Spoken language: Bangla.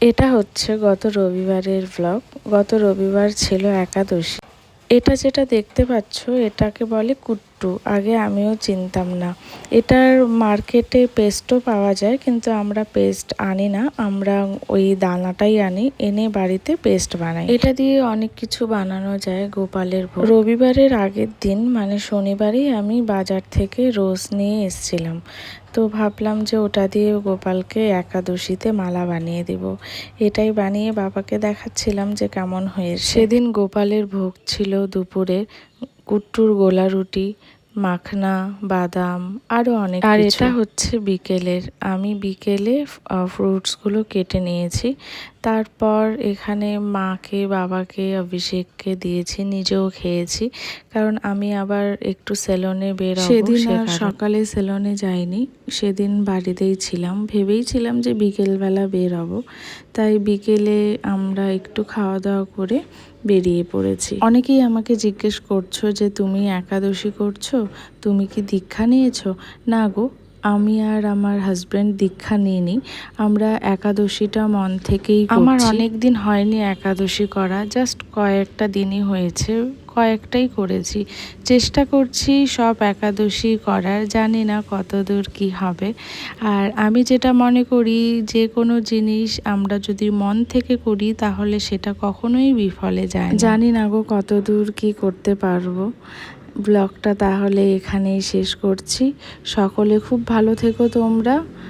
এটা হচ্ছে গত রবিবারের ব্লগ। গত রবিবার ছিল একাদশী। এটা যেটা দেখতে পাচ্ছ এটাকে বলে কুট্টু। আগে আমিও চিনতাম না। এটার মার্কেটে পেস্টও পাওয়া যায়, কিন্তু আমরা পেস্ট আনি না, আমরা ওই দানাটাই আনি, এনে বাড়িতে পেস্ট বানাই। এটা দিয়ে অনেক কিছু বানানো যায় গোপালের ভোগ। রবিবারের আগের দিন মানে শনিবারই আমি বাজার থেকে রোজ নিয়ে এসেছিলাম। তো ভাবলাম যে ওটা দিয়ে গোপালকে একাদশীতে মালা বানিয়ে দিব। এটাই বানিয়ে বাবাকে দেখাচ্ছিলাম যে কেমন হয়েছে। সেদিন গোপালের ভোগ ছিল দুপুরে কুট্টুর গোলা রুটি, মাখনা, বাদাম, আরও অনেক কিছু। আর এটা হচ্ছে বিকেলের। আমি বিকেলে ফ্রুটসগুলো কেটে নিয়েছি। তারপর এখানে মাকে, বাবাকে, অভিষেককে দিয়েছি, নিজেও খেয়েছি, কারণ আমি আবার একটু সেলুনে বের হব। সেদিন আর সকালে সেলুনে যাইনি, সেদিন বাড়িতেই ছিলাম। ভেবেইছিলাম যে বিকেলবেলা বের হব, তাই বিকেলে আমরা একটু খাওয়া দাওয়া করে বেরিয়ে পড়েছি। অনেকেই আমাকে জিজ্ঞেস করছো যে তুমি একাদশী করছো, তুমি কি দীক্ষা নিয়েছো? না গো, আমি আর আমার হাজব্যান্ড দীক্ষা নিইনি। আমরা একাদশীটা মন থেকেই করছি। আমার অনেক দিন হয়নি একাদশী করা, জাস্ট কয়েকটা দিনই হয়েছে, কয়েকটাই করেছি। চেষ্টা করছি সব একাদশী করার, জানি না কতদূর কি হবে। আর আমি যেটা মনে করি, যে কোনো জিনিস আমরা যদি মন থেকে করি তাহলে সেটা কখনোই বিফলে যায় না। জানি না গো কতদূর কি করতে পারবো। ব্লগটা তাহলে এখানেই শেষ করছি। সকলে খুব ভালো থেকো তোমরা।